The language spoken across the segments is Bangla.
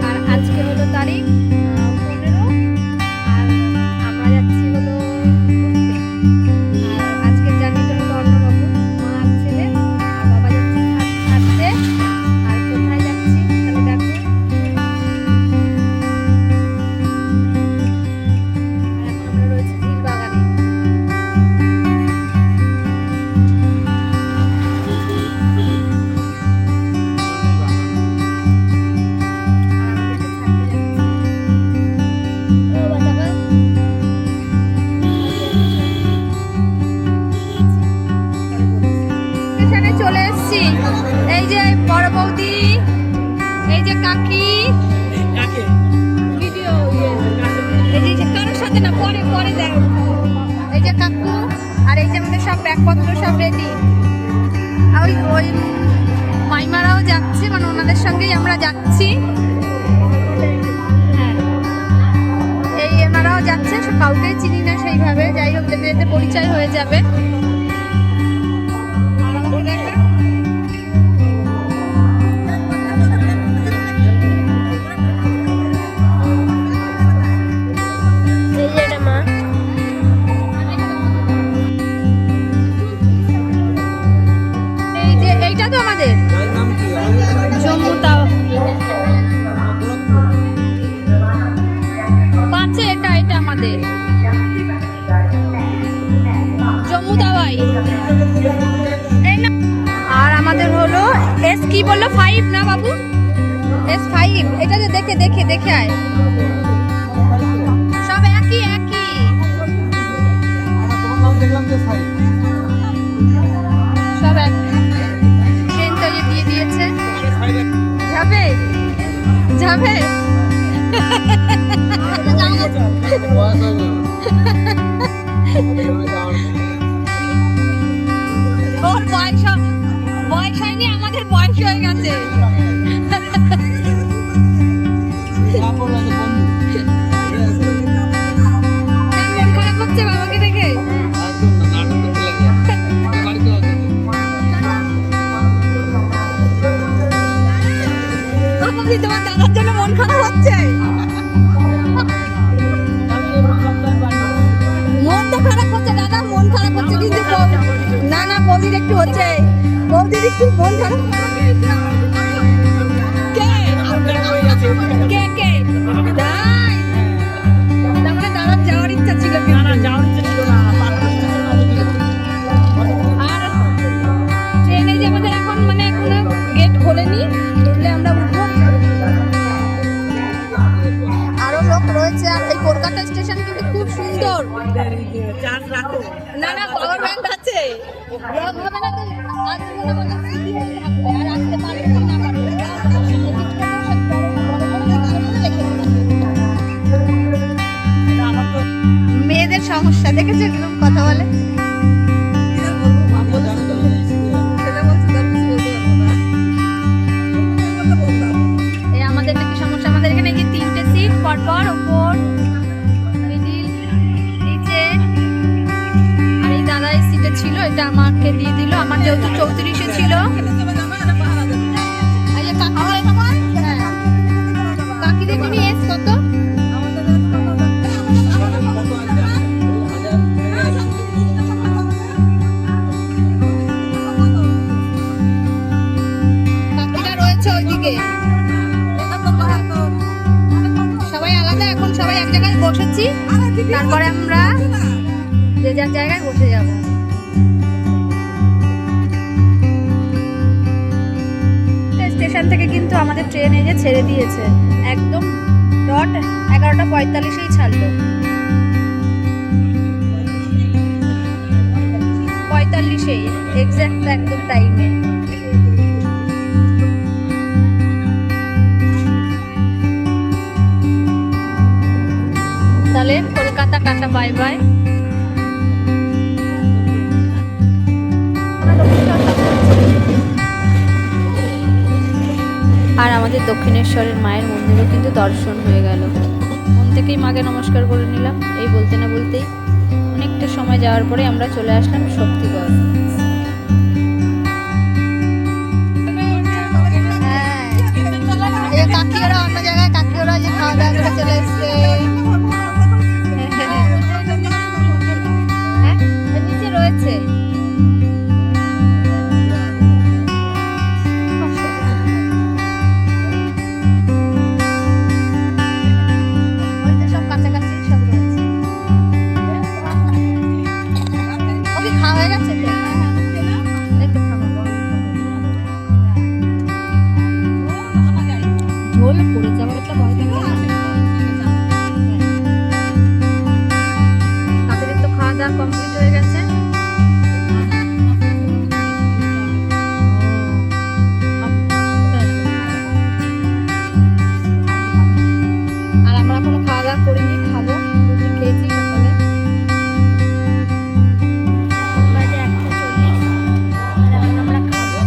আর আজকে হলো তারিখ 15, আর আমরা যাচ্ছি হলো ঘুরতে। আর আজকের জার্নিটা হলো অন্যরকম, মা আর ছেলে আর বাবা যাচ্ছে ছাড়তে। আর কোথায় যাচ্ছি তাহলে দেখো। আর এখন আমরা রয়েছে ঝিল বাগানে। স্টেশনে চলে এসেছি। এই যে বড় বৌদি, এই যে কাকি, ভিডিও এই যে কারোর সাথে না, পরে পরে দেখ। এই যে কাকু, আর এই যে আমাদের সব ব্যাগপত্র সব রেডি। ওই ওই মাইমারাও যাচ্ছে, মানে ওনাদের সঙ্গেই আমরা যাচ্ছি। হ্যাঁ, এই এনারাও যাচ্ছে, কাউকে চিনি না সেইভাবে। যাই হোক, যেতে যেতে পরিচয় হয়ে যাবে। এই যে এইটা তো আমাদের জম্মু তাও পাচ্ছে, এটা এটা আমাদের জম্মু তাওয়াই। আর আমাদের হলো এস, কি বললো 5 না বাবু, S5। এটা যে দেখে দেখে দেখে আয়, সব একই একই। সব এক। ট্রেন তো যে দিয়ে দিয়েছে। যাবে যাবে ওর বয়স হয়নি, আমাদের বয়স হয়ে গেছে। মন খারাপ হচ্ছে বাবাকে দেখে। তোমার দাদার জন্য মন খারাপ হচ্ছে? মন তো খারাপ হচ্ছে দাদা, মন খারাপ হচ্ছে, কিন্তু না না, বৌদির একটু হচ্ছে, বৌদির একটু মন খারাপ। কে কে কে তাই? তার মানে দাদার যাওয়ার ইচ্ছা ছিল? আর ট্রেনে যে আমাদের এখন মানে এখনো গেট খোলেনি, উঠলে আমরা উঠবো। আরো লোক রয়েছে। আর এই কলকাতা স্টেশন কিন্তু খুব সুন্দর। না না, পাওয়ার ব্যাংক আছে, ব্লক হবে না তো। আজ মনে মনে সিটি হয়ে থাকবে, আর আসতে পারবে কি না পারবে। মেয়েদের সমস্যা দেখেছো কিরকম কথা বলে। এই আমাদের নাকি সমস্যা, আমাদের এখানে কি 3টে সিট পরপর, উপর মিডিল নিচে। আর এই দাদা এই সিটে ছিল, এটা আমাকে দিয়ে দিল, আমার যেহেতু 34-এ ছিল। কাকিদের তুমি এস কত? কাকিরা রয়েছে ওইদিকে, সবাই আলাদা। এখন সবাই এক জায়গায় বসেছি, তারপরে আমরা যে যার জায়গায় বসে যাব। স্টেশন থেকে কিন্তু আমাদের ট্রেন এই যে ছেড়ে দিয়েছে, একদম ডট 11:45-এই ছাড়লো। 45-এই এক্সাক্ট একদম টাইমে। তাহলে কলকাতা টাটা, বাই বাই। আর আমাদের দক্ষিণেশ্বরের মায়ের মন্দিরও কিন্তু দর্শন হয়ে গেল। মন থেকেই মাকে নমস্কার করে নিলাম। এই বলতে না বলতেই অনেকটা সময় যাওয়ার পরে আমরা চলে আসলাম শক্তিগড়। কমপ্লিট হয়ে গেছে। আর আমরা এখনো খাওয়া দাওয়া করিনি, খাবো। রুটি খেয়েছি সকালে। বাজে 1:40 আর এখন আমরা খাবো।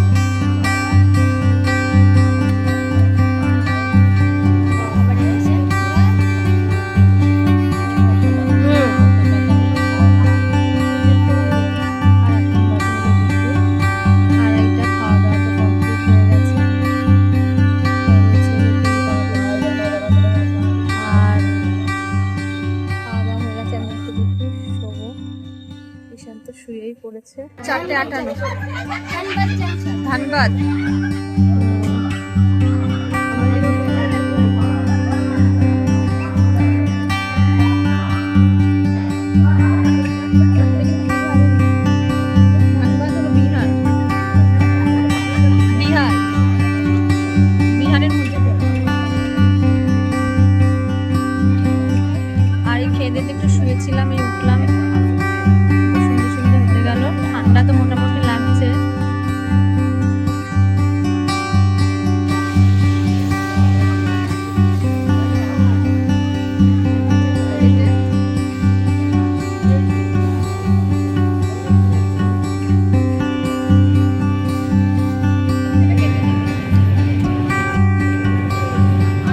শুয়েই পড়েছে। 4:58 ধানবাদ। বিহারের মধ্যে। আর এই খেয়ে দিয়ে একটু শুয়েছিলাম, এই উঠলাম। ঠান্ডা তো মোটামুটি লাগছে।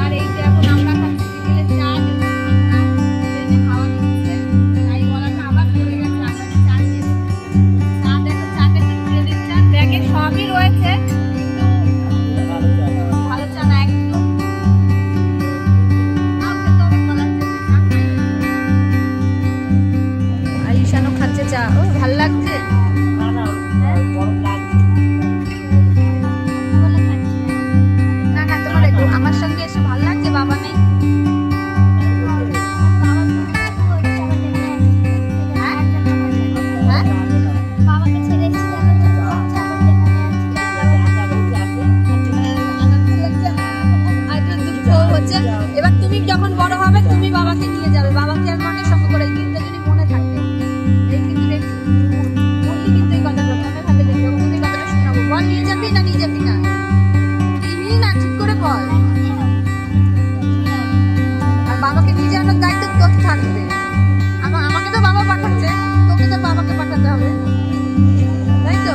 আর এই যে এখন আমরা খাচ্ছি বিকেলে চা, খাওয়া দিচ্ছে, তাই গলাটা আবার ধরে গেছে। আমরা চা নিয়েছি, ব্যাগে সবই রয়েছে, কিন্তু ভালো চা না একদম। আর ঈশানও খাচ্ছে চা। ও ভাল লাগছে। না না, তোমার একটু আমার সঙ্গে এসে ভাল লাগছে। বাবা নেই। এবার তুমি যখন বড় হবে তুমি বাবাকে নিয়ে যাবে, বাবাকে আর মাকে সঙ্গে করে। দিনটা যদি মনে থাকে, এই কিন্তু বললি কিন্তু এই কথাটা মনে থাকে, দেখবে কিন্তু এই কথাটা শোনাবো। বল, নিয়ে যাবি না নিয়ে যাবি না? তিনি না, ঠিক করে বল। আর বাবাকে নিয়ে যাওয়ার দায়িত্ব তোকে থাকবে। আমাকে তো বাবা পাঠাচ্ছে, তোকে তো বাবাকে পাঠাতে হবে, তাই তো?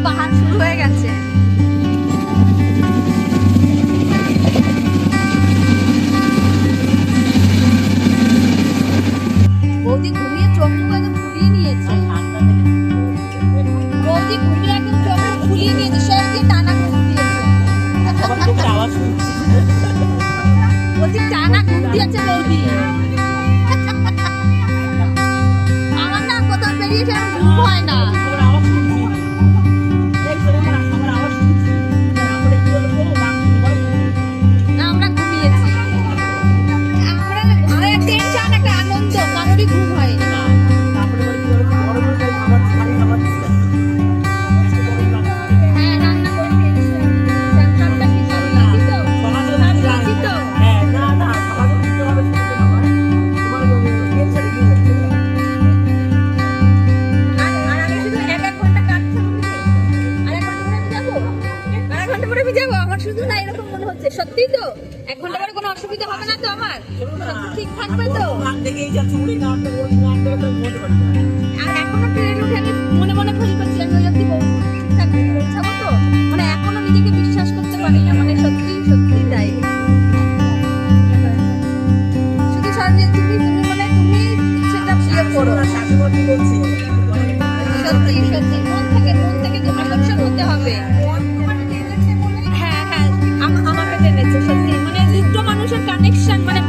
পাহাড় শুরু হয়ে গেছে। বৌদি ঘুমিয়ে চোখ একদম খুলিয়ে নিয়েছে। বৌদি ঘুমিয়ে একদম চোখ খুলিয়ে নিয়েছে, সে দিয়ে টানা ঘুম দিয়েছে। বৌদি টানা ঘুম দিয়েছে বৌদি। আমার না কোথাও বেরিয়েছে, ঘুম হয় না। আমরা ঘুমিয়েছি, আমরা টেনশন, একটা আনন্দ, কারোরই ঘুম হয়নি। হ্যাঁ, রান্না করে খেয়েছি। সবটা কি সব নিয়েছি তো? নিয়েছি তো? আর আমি শুধু 1 ঘন্টা কাটতে হবে। আর 1 ঘন্টা পরে আমি যাবো। আর 1 ঘন্টা পরে আমি যাবো। আমার শুধু না এরকম মনে হচ্ছে। সত্যি তো? 1 ঘন্টা পরে কোনো অসুবিধা হবে না তো আমার? ঠিক থাকবে তো? আর এখনো ট্রেন উঠে আমি মনে মনে ফিল করছি আমি ওই অব্দি ঠিকঠাক পৌঁছাবো তো? মানে এখনো নিজেকে বিশ্বাস করতে পারি না। মানে সত্যি সত্যি তাই। শুধু সরঞ্জিত, তুমি মানে তুমি ইচ্ছেটা বিয়ে করো। সত্যি সত্যি মন থেকে আকর্ষণ হতে হবে। হ্যাঁ হ্যাঁ, আমাকে টেনেছে সত্যি। মানে দুটো মানুষের কানেকশন, মানে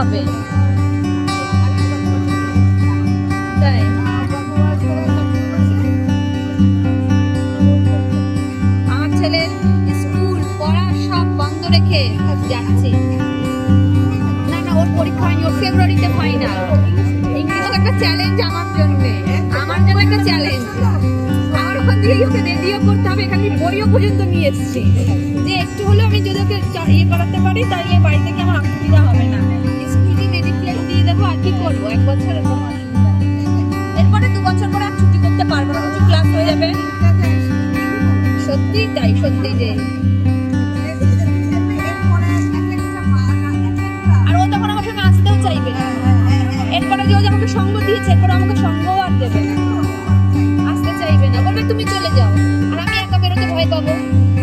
হবে। তাই আমার ছেলের স্কুল পড়া সব বন্ধ রেখে যাচ্ছে। না না, ওর পরীক্ষা হয়নি, ওর ফেব্রুয়ারিতে ফাইনাল। ইংলিশ একটা চ্যালেঞ্জ আমার জন্য একটা চ্যালেঞ্জ। আমার ওখান থেকে ওকে রেডিও করতে হবে, এখানে বইও পর্যন্ত নিয়ে এসেছি যে একটু হলেও আমি যদি ওকে ইয়ে করাতে পারি তাহলে বাড়ি থেকে আমার অসুবিধা হবে না। স্কুলে মেডিক্লেম দিয়ে দেবো, আর কি করবো, 1 বছরের কোনো অসুবিধা নেই। এরপরে 2 বছর পরে আর ছুটি করতে পারবো না, কিছু ক্লাস হয়ে যাবে। সত্যি তাই, সত্যি যে আর ও তখন আমার সঙ্গে আসতেও চাইবে না। এরপরে যে ও আমাকে সঙ্গ দিয়েছে, এরপরে আমাকে সঙ্গও আর দেবে না, আসতে চাইবে না, বলবে তুমি চলে যাও। আর আমি একা বেরোতে ভয় পাবো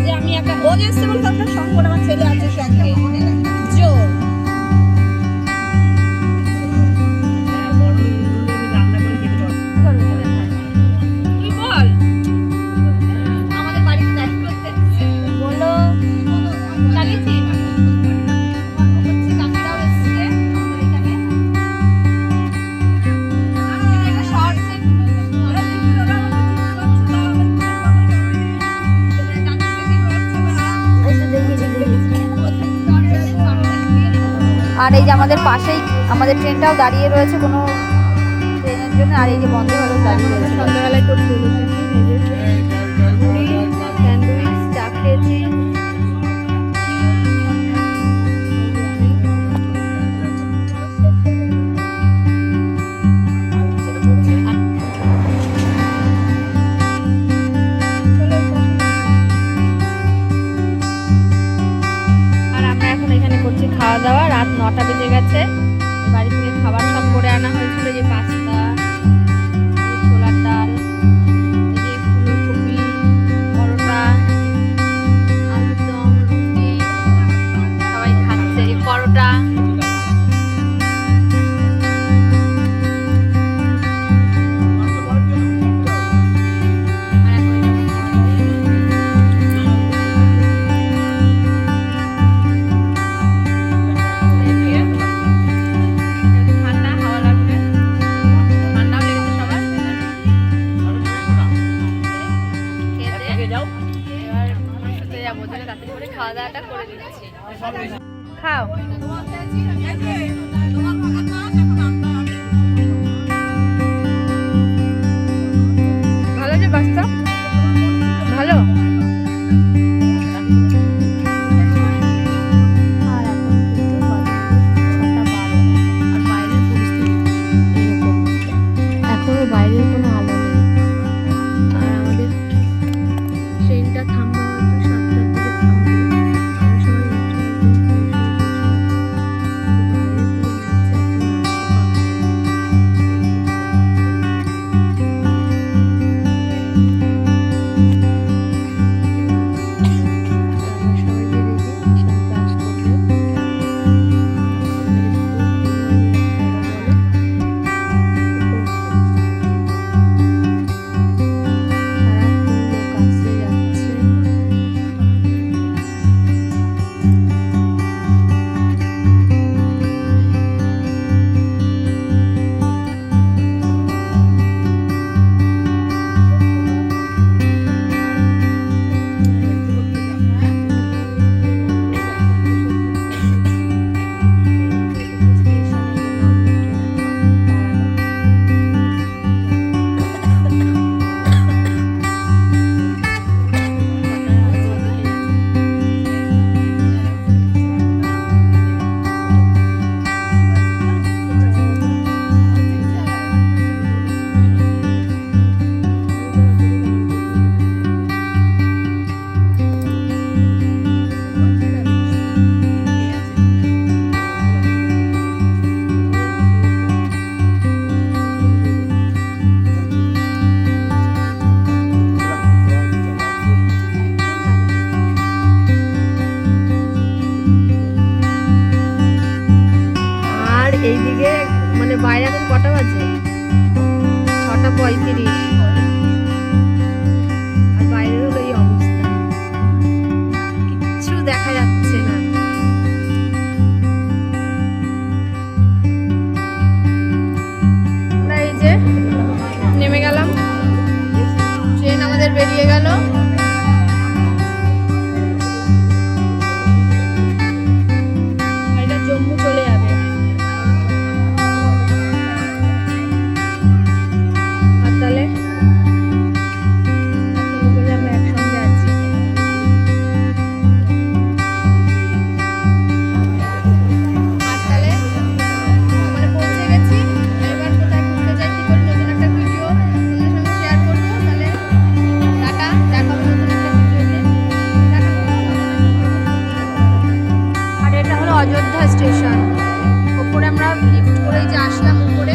যে আমি একা, ও যে আসতে বলতে আপনার সঙ্গ আমার ছেলে আছে সঙ্গে জোর। তুই বল আমাদের বাড়িতে দায়িত্ব করতে বলো চালিয়েছি কাকিরাও এসছে আমাদের এখানে। আর এই যে আমাদের পাশেই আমাদের ট্রেনটাও দাঁড়িয়ে রয়েছে কোনো ট্রেনের জন্য। আর এই যে বন্ধ হলো দাঁড়িয়ে রয়েছে। সন্ধ্যাবেলায় করছি স্যান্ডউইচ, চা খেয়েছি। আর আমরা এখন এখানে করছি খাওয়া দাওয়া। রাত 9টা বেজে গেছে। বাড়ি থেকে খাবার সব করে আনা হয়েছিল, যে পাস্তা, ছোলার ডাল, এই যে ফুলকপি, পরোটা, আলুর দম, রুটি, সবাই খাচ্ছে। এই পরোটা খাওয়া দাওয়াটা করে দিচ্ছি। খাও। ভালো যে পাস্তা, ভালো। আর এখন কিন্তু বাজে 6:12 আর বাইরের পরিস্থিতি এরকম, এখনো বাইরের কোনো আলো নেই। আর আমাদের ট্রেনটা থামবে হয়তো 7টার দিকে থামবে। আমরা সবাই এইদিকে মানে বাইরে এখন কটা বাজে? 6:35। আর বাইরের হলো এই অবস্থা, কিচ্ছু দেখা যাচ্ছে না। স্টেশন। ওপরে আমরা লিফট করেই যে আসলাম উপরে।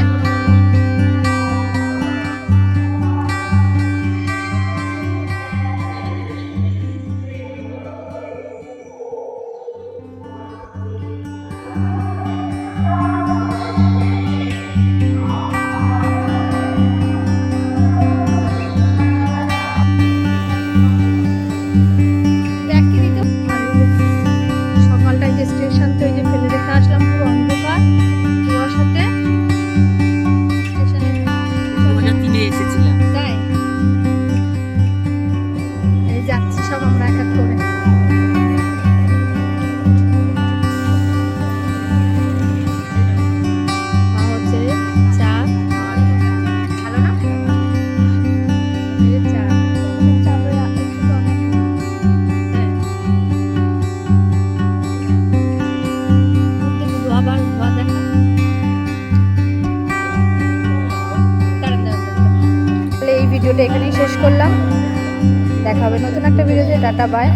সকালটায় যে স্টেশন থেকে যে ফেলে রেখে আসলাম, পুরো অন্ধকার কুয়াশাতে। স্টেশনে 2003 এসেছিলাম। তাই এই যাচ্ছি সব আমরা এক এক করে। হচ্ছে চা, ভালো না? এই চা আবার ধোয়া দেখা। তাহলে এই ভিডিওটা এখানেই শেষ করলাম। দেখা হবে নতুন একটা ভিডিওতে। Tata, by.